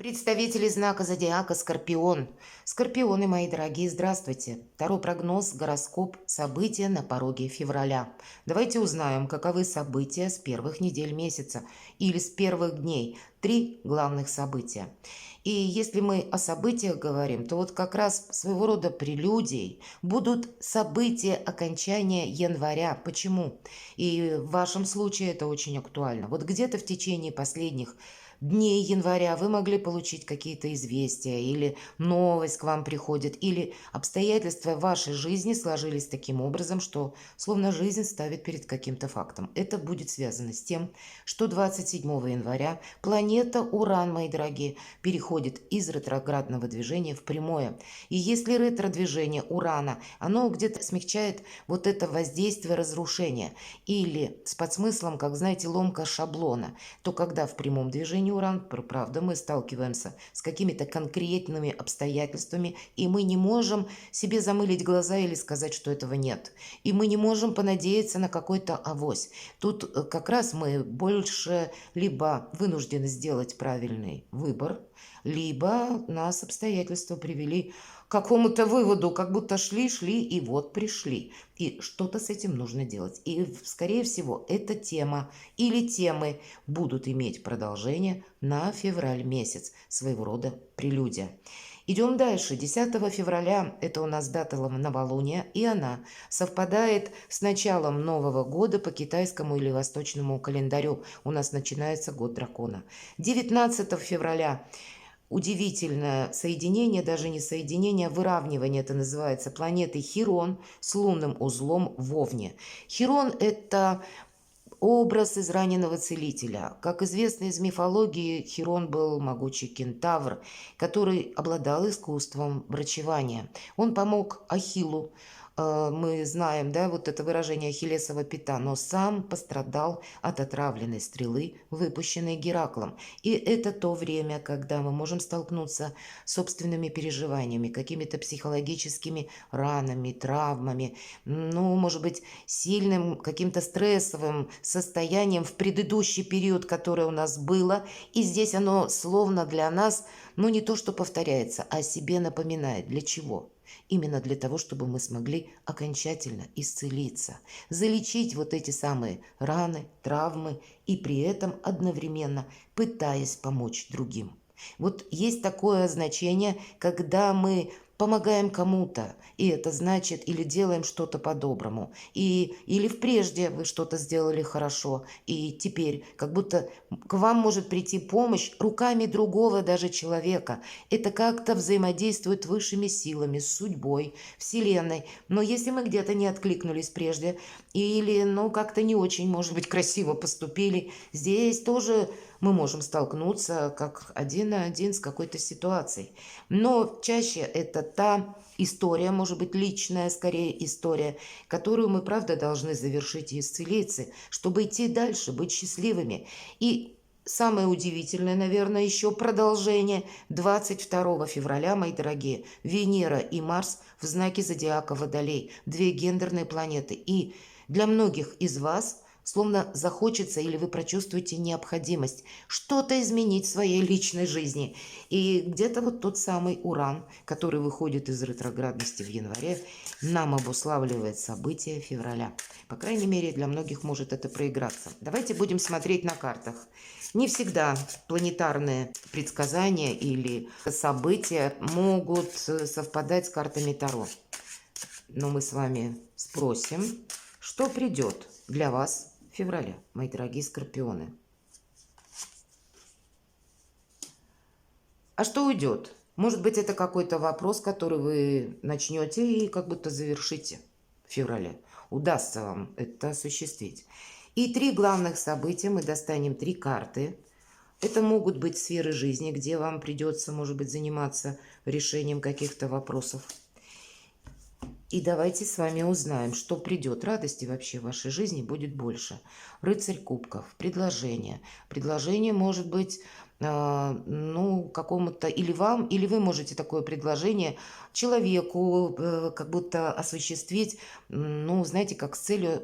Представители знака зодиака Скорпион. Скорпионы, мои дорогие, здравствуйте. Второй прогноз, гороскоп, события на пороге февраля. Давайте узнаем, каковы события с первых недель месяца или с первых дней. Три главных события. И если мы о событиях говорим, то вот как раз своего рода прелюдией будут события окончания января. Почему? И в вашем случае это очень актуально. Вот где-то в течение последних дней января вы могли получить какие-то известия, или новость к вам приходит, или обстоятельства вашей жизни сложились таким образом, что словно жизнь ставит перед каким-то фактом. Это будет связано с тем, что 27 января планета Уран, мои дорогие, переходит из ретроградного движения в прямое. И если ретро-движение Урана, оно где-то смягчает вот это воздействие разрушения, или с подсмыслом, как знаете, ломка шаблона, то когда в прямом движении Уран, правда, мы сталкиваемся с какими-то конкретными обстоятельствами, и мы не можем себе замылить глаза или сказать, что этого нет. И мы не можем понадеяться на какой-то авось. Тут как раз мы больше либо вынуждены сделать правильный выбор, либо нас обстоятельства привели к какому-то выводу, как будто шли и вот пришли. И что-то с этим нужно делать. И, скорее всего, эта тема или темы будут иметь продолжение на февраль месяц, своего рода прелюдия. Идем дальше. 10 февраля это у нас дата новолуния, и она совпадает с началом Нового года по китайскому или восточному календарю. У нас начинается год дракона. 19 февраля удивительное соединение, даже не соединение, а выравнивание это называется, планеты Хирон с лунным узлом в Овне. Хирон – это образ израненного целителя. Как известно из мифологии, Хирон был могучий кентавр, который обладал искусством врачевания. Он помог Ахиллу. Мы знаем, да, вот это выражение Ахиллесова пята, но сам пострадал от отравленной стрелы, выпущенной Гераклом. И это то время, когда мы можем столкнуться с собственными переживаниями, какими-то психологическими ранами, травмами, ну, может быть, сильным каким-то стрессовым состоянием в предыдущий период, которое у нас было. И здесь оно словно для нас, ну, не то, что повторяется, а о себе напоминает. Для чего? Именно для того, чтобы мы смогли окончательно исцелиться, залечить вот эти самые раны, травмы и при этом одновременно пытаясь помочь другим. Вот есть такое значение, когда мы помогаем кому-то, и это значит, или делаем что-то по-доброму, или прежде вы что-то сделали хорошо, и теперь как будто к вам может прийти помощь руками другого даже человека. Это как-то взаимодействует высшими силами, с судьбой, вселенной. Но если мы где-то не откликнулись прежде, или, ну, как-то не очень, может быть, красиво поступили, здесь тоже мы можем столкнуться как один на один с какой-то ситуацией. Но чаще это та история, может быть, личная, скорее история, которую мы, правда, должны завершить и исцелиться, чтобы идти дальше, быть счастливыми. И самое удивительное, наверное, еще продолжение. 22 февраля, мои дорогие, Венера и Марс в знаке зодиака Водолей, две гендерные планеты. И для многих из вас словно захочется или вы прочувствуете необходимость что-то изменить в своей личной жизни. И где-то вот тот самый Уран, который выходит из ретроградности в январе, нам обуславливает события февраля. По крайней мере, для многих может это проиграться. Давайте будем смотреть на картах. Не всегда планетарные предсказания или события могут совпадать с картами Таро. Но мы с вами спросим, что придет для вас в феврале, мои дорогие скорпионы. А что уйдет? Может быть, это какой-то вопрос, который вы начнете и как будто завершите в феврале. Удастся вам это осуществить. И три главных события. Мы достанем три карты. Это могут быть сферы жизни, где вам придется, может быть, заниматься решением каких-то вопросов. И давайте с вами узнаем, что придет. Радости вообще в вашей жизни будет больше. Рыцарь кубков, предложение. Предложение может быть, ну, какому-то, или вам, или вы можете такое предложение человеку как будто осуществить, ну, знаете, как с целью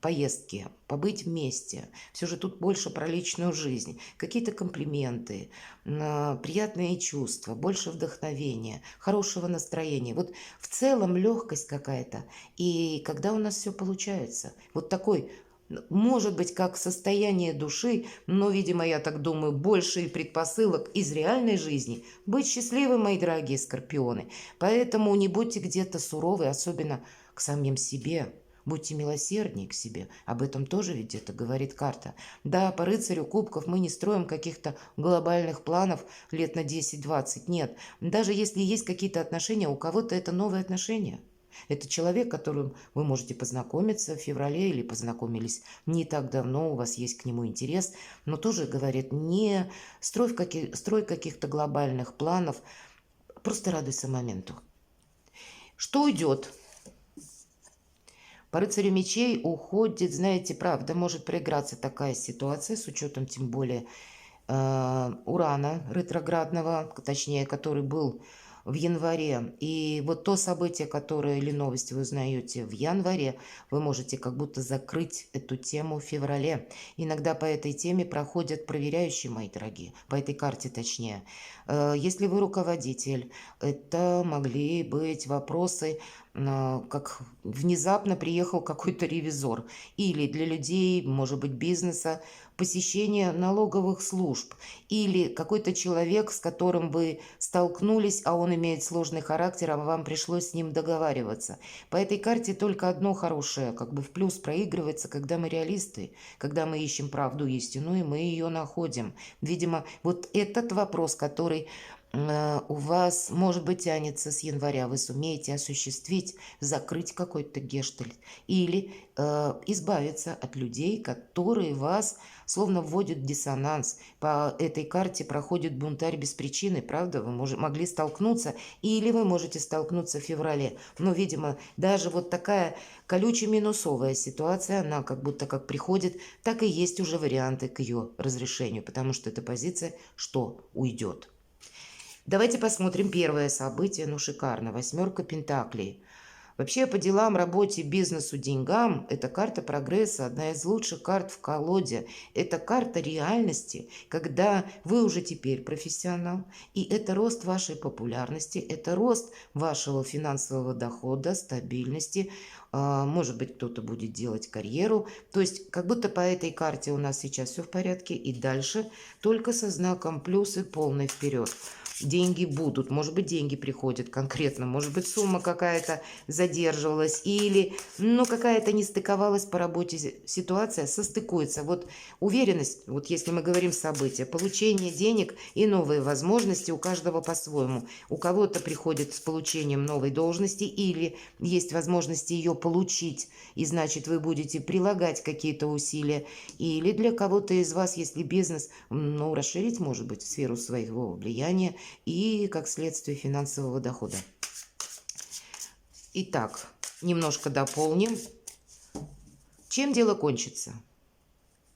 поездки, побыть вместе. Все же тут больше про личную жизнь. Какие-то комплименты, приятные чувства, больше вдохновения, хорошего настроения. Вот в целом легкость какая-то. И когда у нас все получается, вот такой, может быть, как состояние души, но, видимо, я так думаю, больше и предпосылок из реальной жизни. Быть счастливым, мои дорогие скорпионы. Поэтому не будьте где-то суровы, особенно к самим себе. Будьте милосерднее к себе. Об этом тоже ведь где-то говорит карта. Да, по рыцарю кубков мы не строим каких-то глобальных планов лет на 10-20. Нет. Даже если есть какие-то отношения, у кого-то это новые отношения. Это человек, которым вы можете познакомиться в феврале или познакомились не так давно, у вас есть к нему интерес, но тоже, говорит, не строй каких-то глобальных планов, просто радуйся моменту. Что уйдет? По рыцарю мечей уходит, знаете, правда, может проиграться такая ситуация, с учетом тем более Урана ретроградного, точнее, который был в январе. И вот то событие, которое или новость вы узнаете в январе, вы можете как будто закрыть эту тему в феврале. Иногда по этой теме проходят проверяющие, мои дорогие, по этой карте точнее. Если вы руководитель, это могли быть вопросы, как внезапно приехал какой-то ревизор. Или для людей, может быть, бизнеса, посещение налоговых служб. Или какой-то человек, с которым вы столкнулись, а он имеет сложный характер, а вам пришлось с ним договариваться. По этой карте только одно хорошее, как бы в плюс проигрывается, когда мы реалисты, когда мы ищем правду, истину, и мы ее находим. Видимо, вот этот вопрос, который у вас, может быть, тянется с января, вы сумеете осуществить, закрыть какой-то гештальт или избавиться от людей, которые вас словно вводят в диссонанс. По этой карте проходит бунтарь без причины, правда? Вы могли столкнуться, или вы можете столкнуться в феврале. Но, видимо, даже вот такая колюче-минусовая ситуация, она как будто как приходит, так и есть уже варианты к ее разрешению, потому что эта позиция, что уйдет. Давайте посмотрим первое событие, ну шикарно, 8 пентаклей. Вообще по делам, работе, бизнесу, деньгам эта карта прогресса, одна из лучших карт в колоде. Это карта реальности, когда вы уже теперь профессионал, и это рост вашей популярности, это рост вашего финансового дохода, стабильности. Может быть, кто-то будет делать карьеру. То есть как будто по этой карте у нас сейчас все в порядке, и дальше только со знаком плюс и полный вперед. Деньги будут, может быть, деньги приходят конкретно, может быть, сумма какая-то задерживалась или, ну, какая-то не стыковалась по работе ситуация, состыкуется. Вот уверенность, вот если мы говорим события, получение денег и новые возможности у каждого по-своему. У кого-то приходит с получением новой должности или есть возможность ее получить, и значит, вы будете прилагать какие-то усилия. Или для кого-то из вас, если бизнес, ну, расширить, может быть, сферу своего влияния, и, как следствие, финансового дохода. Итак, немножко дополним. Чем дело кончится?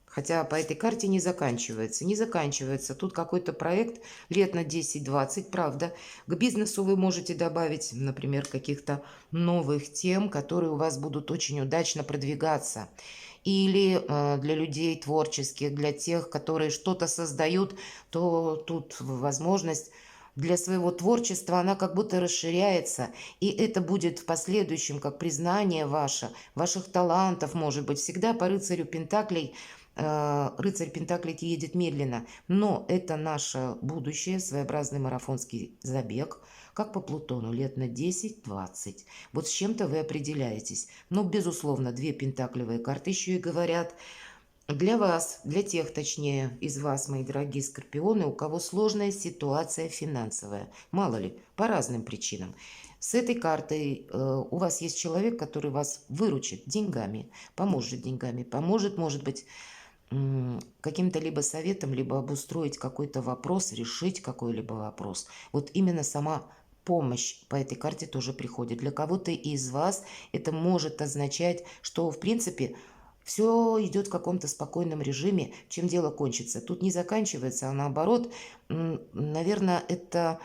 Хотя по этой карте не заканчивается. Не заканчивается. Тут какой-то проект лет на 10-20, правда. К бизнесу вы можете добавить, например, каких-то новых тем, которые у вас будут очень удачно продвигаться. Или для людей творческих, для тех, которые что-то создают, то тут возможность для своего творчества, она как будто расширяется, и это будет в последующем как признание ваше, ваших талантов, может быть. Всегда по рыцарю Пентаклей, рыцарь Пентаклей едет медленно, но это наше будущее, своеобразный марафонский забег, как по Плутону, лет на 10-20. Вот с чем-то вы определяетесь. Но, безусловно, две пентаклевые карты еще и говорят для вас, для тех, точнее, из вас, мои дорогие скорпионы, у кого сложная ситуация финансовая. Мало ли, по разным причинам. С этой картой у вас есть человек, который вас выручит деньгами, поможет, может быть, каким-то либо советом, либо обустроить какой-то вопрос, решить какой-либо вопрос. Вот именно сама помощь по этой карте тоже приходит. Для кого-то из вас это может означать, что, в принципе, все идет в каком-то спокойном режиме, чем дело кончится. Тут не заканчивается, а наоборот, наверное, это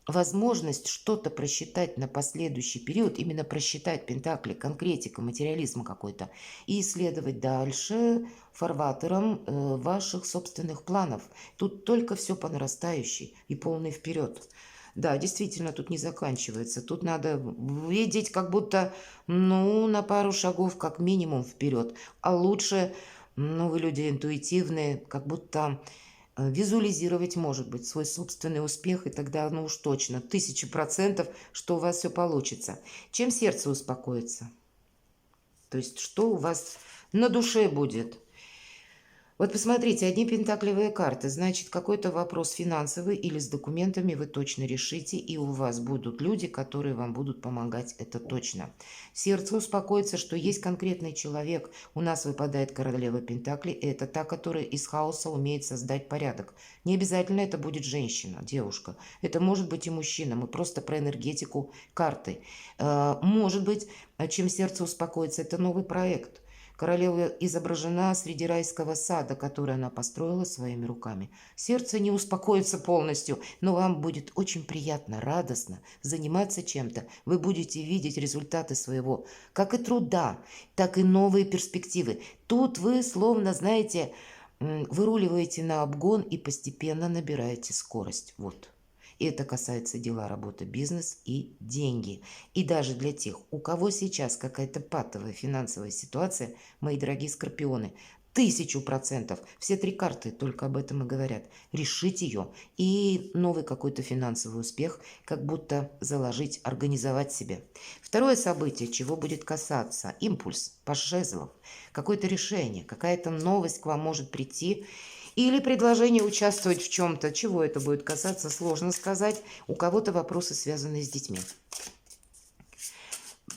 возможность что-то просчитать на последующий период, именно просчитать пентакли, конкретика, материализм какой-то, и исследовать дальше фарватером ваших собственных планов. Тут только все по нарастающей и полный вперед. Да, действительно, тут не заканчивается. Тут надо видеть как будто, ну, на пару шагов как минимум вперед. А лучше, ну, вы люди интуитивные, как будто визуализировать, может быть, свой собственный успех, и тогда, ну уж точно, 1000%, что у вас все получится. Чем сердце успокоится? То есть, что у вас на душе будет? Вот посмотрите, одни пентаклевые карты, значит, какой-то вопрос финансовый или с документами вы точно решите, и у вас будут люди, которые вам будут помогать, это точно. Сердце успокоится, что есть конкретный человек. У нас выпадает королева пентаклей, это та, которая из хаоса умеет создать порядок. Не обязательно это будет женщина, девушка. Это может быть и мужчина, мы просто про энергетику карты. Может быть, чем сердце успокоится, это новый проект. Королева изображена среди райского сада, который она построила своими руками. Сердце не успокоится полностью, но вам будет очень приятно, радостно заниматься чем-то. Вы будете видеть результаты своего, как и труда, так и новые перспективы. Тут вы, словно, знаете, выруливаете на обгон и постепенно набираете скорость. Вот. И это касается дела, работы, бизнес и деньги. И даже для тех, у кого сейчас какая-то патовая финансовая ситуация, мои дорогие скорпионы, 1000%. Все три карты только об этом и говорят. Решить ее и новый какой-то финансовый успех, как будто заложить, организовать себе. Второе событие, чего будет касаться, импульс по жезлам, какое-то решение, какая-то новость к вам может прийти, или предложение участвовать в чем-то. Чего это будет касаться, сложно сказать. У кого-то вопросы, связанные с детьми.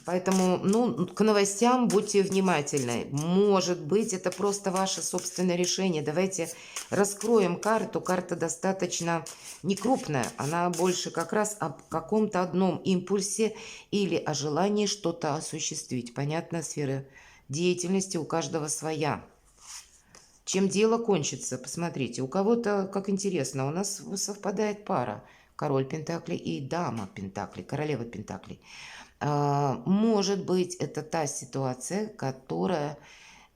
Поэтому, ну, к новостям будьте внимательны. Может быть, это просто ваше собственное решение. Давайте раскроем карту. Карта достаточно не крупная. Она больше как раз о каком-то одном импульсе или о желании что-то осуществить. Понятно, сфера деятельности у каждого своя. Чем дело кончится, посмотрите, у кого-то, как интересно, у нас совпадает пара. Король Пентаклей и дама Пентаклей, королева Пентаклей. Может быть, это та ситуация, которая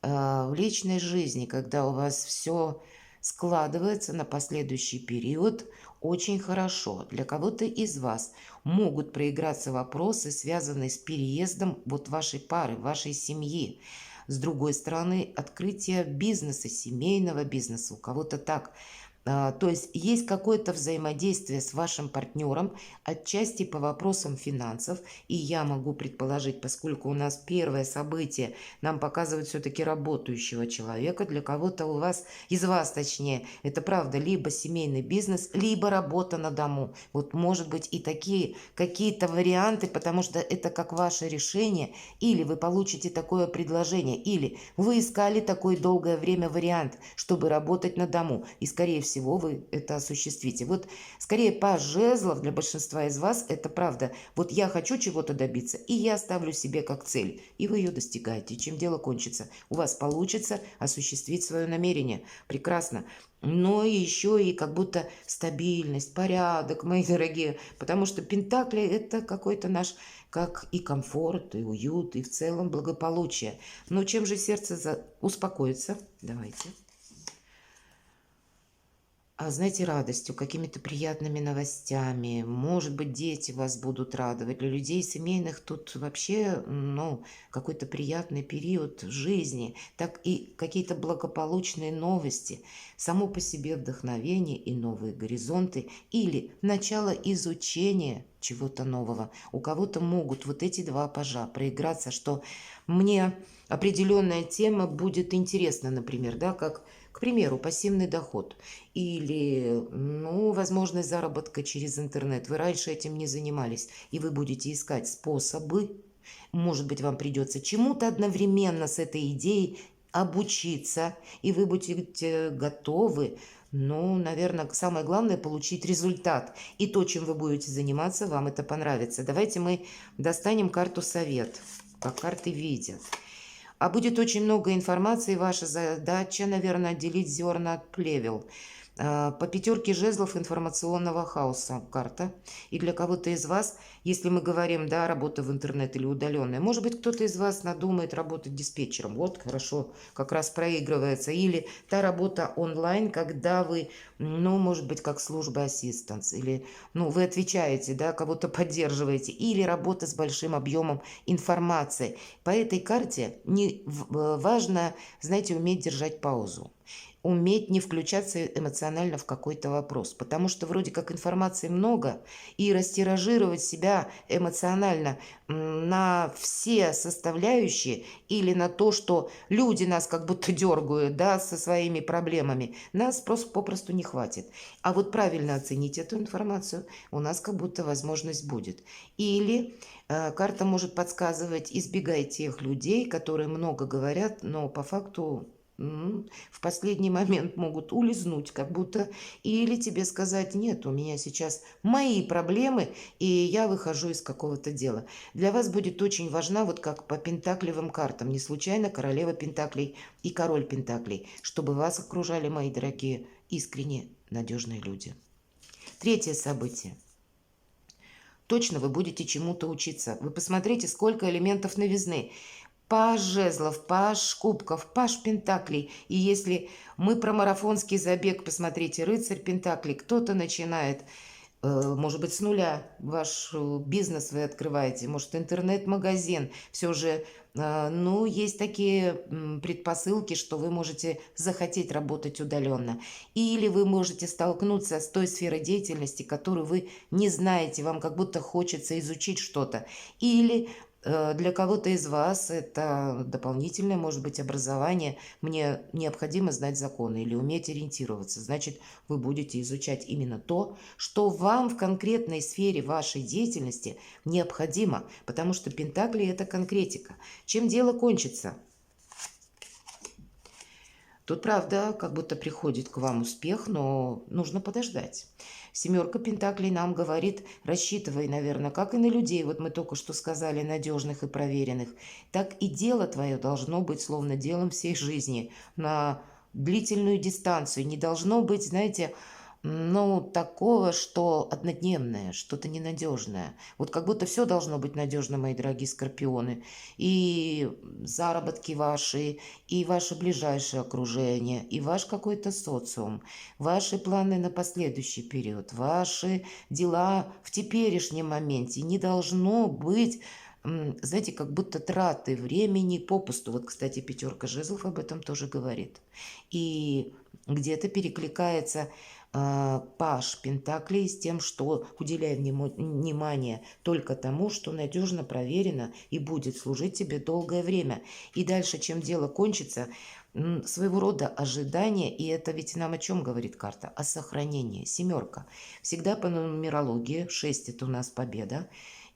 в личной жизни, когда у вас все складывается на последующий период очень хорошо. Для кого-то из вас могут проиграться вопросы, связанные с переездом вот вашей пары, вашей семьи. С другой стороны, открытие бизнеса, семейного бизнеса, у кого-то так. То есть есть какое-то взаимодействие с вашим партнером, отчасти по вопросам финансов. И я могу предположить, поскольку у нас первое событие нам показывает все-таки работающего человека, для кого-то у вас, из вас точнее, это правда, либо семейный бизнес, либо работа на дому. Вот может быть и такие какие-то варианты, потому что это как ваше решение, или вы получите такое предложение, или вы искали такое долгое время вариант, чтобы работать на дому, и скорее всего вы это осуществите. Вот скорее по жезлов для большинства из вас это правда. Вот я хочу чего-то добиться, и я ставлю себе как цель, и вы ее достигаете. Чем дело кончится? У вас получится осуществить свое намерение. Прекрасно. Но еще и как будто стабильность, порядок, мои дорогие. Потому что Пентакли это какой-то наш, как и комфорт, и уют, и в целом благополучие. Но чем же сердце успокоится? Давайте. Знаете, радостью, какими-то приятными новостями. Может быть, дети вас будут радовать. Для людей семейных тут вообще, ну, какой-то приятный период жизни. Так и какие-то благополучные новости. Само по себе вдохновение и новые горизонты. Или начало изучения чего-то нового. У кого-то могут вот эти два пажа проиграться, что мне определенная тема будет интересна, например, да, как, к примеру, пассивный доход или, ну, возможность заработка через интернет. Вы раньше этим не занимались, и вы будете искать способы. Может быть, вам придется чему-то одновременно с этой идеей обучиться, и вы будете готовы, ну, наверное, самое главное получить результат. И то, чем вы будете заниматься, вам это понравится. Давайте мы достанем карту совет, как карты видят. А будет очень много информации. Ваша задача, наверное, отделить зерна от плевел. По пятерке жезлов информационного хаоса карта. И для кого-то из вас, если мы говорим, да, работа в интернет или удаленная, может быть, кто-то из вас надумает работать диспетчером. Вот, хорошо, как раз проигрывается. Или та работа онлайн, когда вы, ну, может быть, как служба ассистанс, или, ну, вы отвечаете, да, кого-то поддерживаете, или работа с большим объемом информации. По этой карте важно, знаете, уметь держать паузу, уметь не включаться эмоционально в какой-то вопрос, потому что вроде как информации много, и растиражировать себя эмоционально на все составляющие или на то, что люди нас как будто дергают, да, со своими проблемами, нас просто попросту не хватит. А вот правильно оценить эту информацию у нас как будто возможность будет. Или карта может подсказывать: избегай тех людей, которые много говорят, но по факту в последний момент могут улизнуть, как будто, или тебе сказать: нет, у меня сейчас мои проблемы, и я выхожу из какого-то дела. Для вас будет очень важна, вот как по пентаклевым картам, не случайно королева пентаклей и король пентаклей, чтобы вас окружали, мои дорогие, искренне надежные люди. Третье событие. Точно вы будете чему-то учиться. Вы посмотрите, сколько элементов новизны. Паж жезлов, паж кубков, паж пентаклей. И если мы про марафонский забег, посмотрите, рыцарь пентаклей, кто-то начинает, может быть, с нуля ваш бизнес вы открываете, может, интернет-магазин, все же, ну, есть такие предпосылки, что вы можете захотеть работать удаленно. Или вы можете столкнуться с той сферой деятельности, которую вы не знаете, вам как будто хочется изучить что-то. Или для кого-то из вас это дополнительное, может быть, образование. Мне необходимо знать законы или уметь ориентироваться. Значит, вы будете изучать именно то, что вам в конкретной сфере вашей деятельности необходимо, потому что пентакли – это конкретика. Чем дело кончится? Тут, правда, как будто приходит к вам успех, но нужно подождать. Семерка пентаклей нам говорит: рассчитывай, наверное, как и на людей, вот мы только что сказали, надежных и проверенных, так и дело твое должно быть словно делом всей жизни, на длительную дистанцию. Не должно быть, знаете, ну, такого, что однодневное, что-то ненадежное. Вот как будто все должно быть надежно, мои дорогие скорпионы. И заработки ваши, и ваше ближайшее окружение, и ваш какой-то социум, ваши планы на последующий период, ваши дела в теперешнем моменте. Не должно быть, знаете, как будто траты времени попусту. Вот, кстати, пятерка жезлов об этом тоже говорит. И где-то перекликается паж пентаклей с тем, что уделяй внимание только тому, что надежно проверено и будет служить тебе долгое время. И дальше, чем дело кончится, своего рода ожидание, и это ведь нам о чем говорит карта? О сохранении. Семерка. Всегда по нумерологии 6 это у нас победа,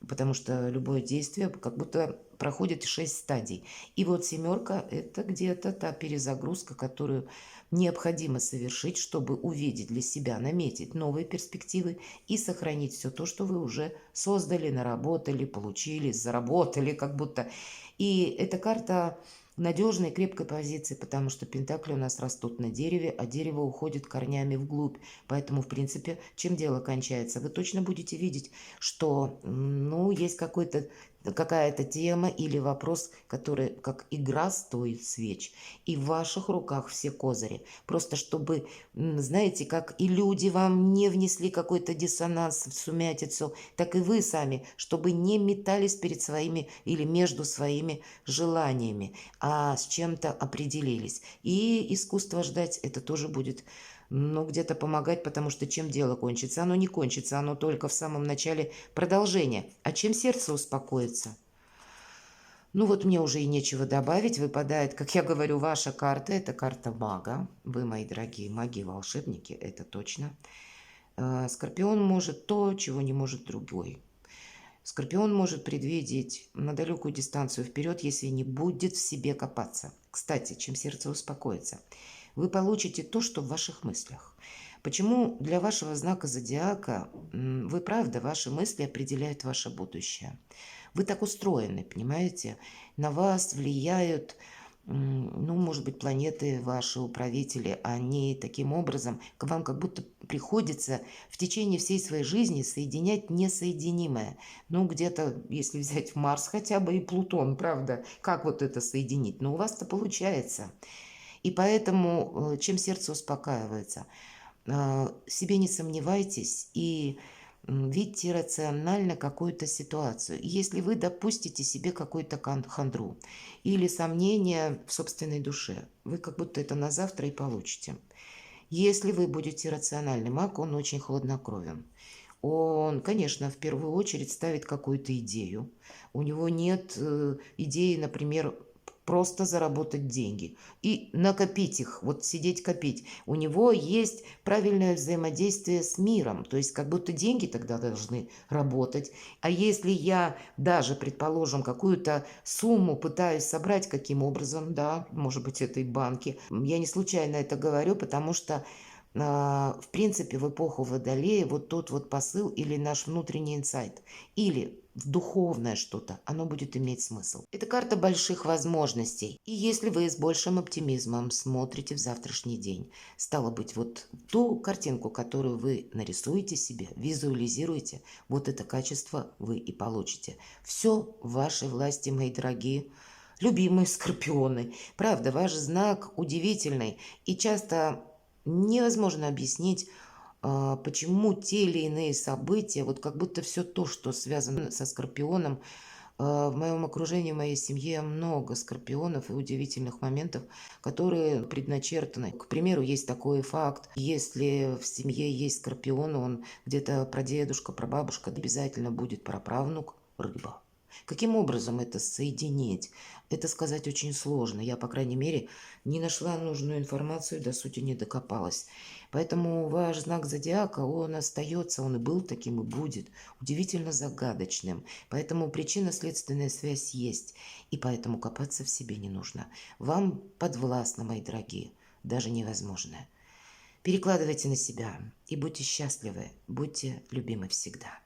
потому что любое действие как будто проходит 6 стадий. И вот семерка – это где-то та перезагрузка, которую необходимо совершить, чтобы увидеть для себя, наметить новые перспективы и сохранить все то, что вы уже создали, наработали, получили, заработали как будто. И эта карта надежной, крепкой позиции, потому что пентакли у нас растут на дереве, а дерево уходит корнями вглубь. Поэтому, в принципе, чем дело кончается, вы точно будете видеть, что, ну, есть какая-то тема или вопрос, который как игра стоит свеч. И в ваших руках все козыри. Просто чтобы, знаете, как и люди вам не внесли какой-то диссонанс в сумятицу, так и вы сами, чтобы не метались перед своими или между своими желаниями, а с чем-то определились. И искусство ждать это тоже будет, ну, где-то помогать, потому что чем дело кончится? Оно не кончится, оно только в самом начале продолжения. А чем сердце успокоится? Ну вот мне уже и нечего добавить. Выпадает, как я говорю, ваша карта. Это карта мага. Вы, мои дорогие маги и волшебники, это точно. Скорпион может то, чего не может другой. Скорпион может предвидеть на далекую дистанцию вперед, если не будет в себе копаться. Кстати, чем сердце успокоится? Вы получите то, что в ваших мыслях. Почему для вашего знака зодиака, вы правда, ваши мысли определяют ваше будущее. Вы так устроены, понимаете? На вас влияют ну, может быть, планеты ваши управители, они таким образом к вам как будто приходится в течение всей своей жизни соединять несоединимое. Ну, где-то, если взять Марс хотя бы и Плутон, правда, как вот это соединить? Но у вас-то получается. И поэтому, чем сердце успокаивается, в себе не сомневайтесь и видите рационально какую-то ситуацию. И если вы допустите себе какую-то хандру или сомнение в собственной душе, вы как будто это на завтра и получите. Если вы будете рациональный маг, он очень хладнокровен. Он, конечно, в первую очередь ставит какую-то идею. У него нет идеи, например, просто заработать деньги и накопить их, вот сидеть копить. У него есть правильное взаимодействие с миром, то есть как будто деньги тогда должны работать. А если я даже, предположим, какую-то сумму пытаюсь собрать, каким образом, да, может быть, это и банки, я не случайно это говорю, потому что в принципе, в эпоху Водолея вот тот вот посыл или наш внутренний инсайт, или в духовное что-то, оно будет иметь смысл. Это карта больших возможностей. И если вы с большим оптимизмом смотрите в завтрашний день, стало быть, вот ту картинку, которую вы нарисуете себе, визуализируете, вот это качество вы и получите. Все в вашей власти, мои дорогие. Любимые скорпионы. Правда, ваш знак удивительный. И часто невозможно объяснить, почему те или иные события, вот как будто все то, что связано со Скорпионом, в моем окружении, в моей семье много скорпионов и удивительных моментов, которые предначертаны. К примеру, есть такой факт: если в семье есть скорпион, он где-то прадедушка, прабабушка, обязательно будет праправнук рыба. Каким образом это соединить? Это сказать очень сложно. Я, по крайней мере, не нашла нужную информацию, до сути не докопалась. Поэтому ваш знак зодиака, он остается, он и был таким, и будет удивительно загадочным. Поэтому причинно-следственная связь есть, и поэтому копаться в себе не нужно. Вам подвластно, мои дорогие, даже невозможное. Перекладывайте на себя и будьте счастливы, будьте любимы всегда.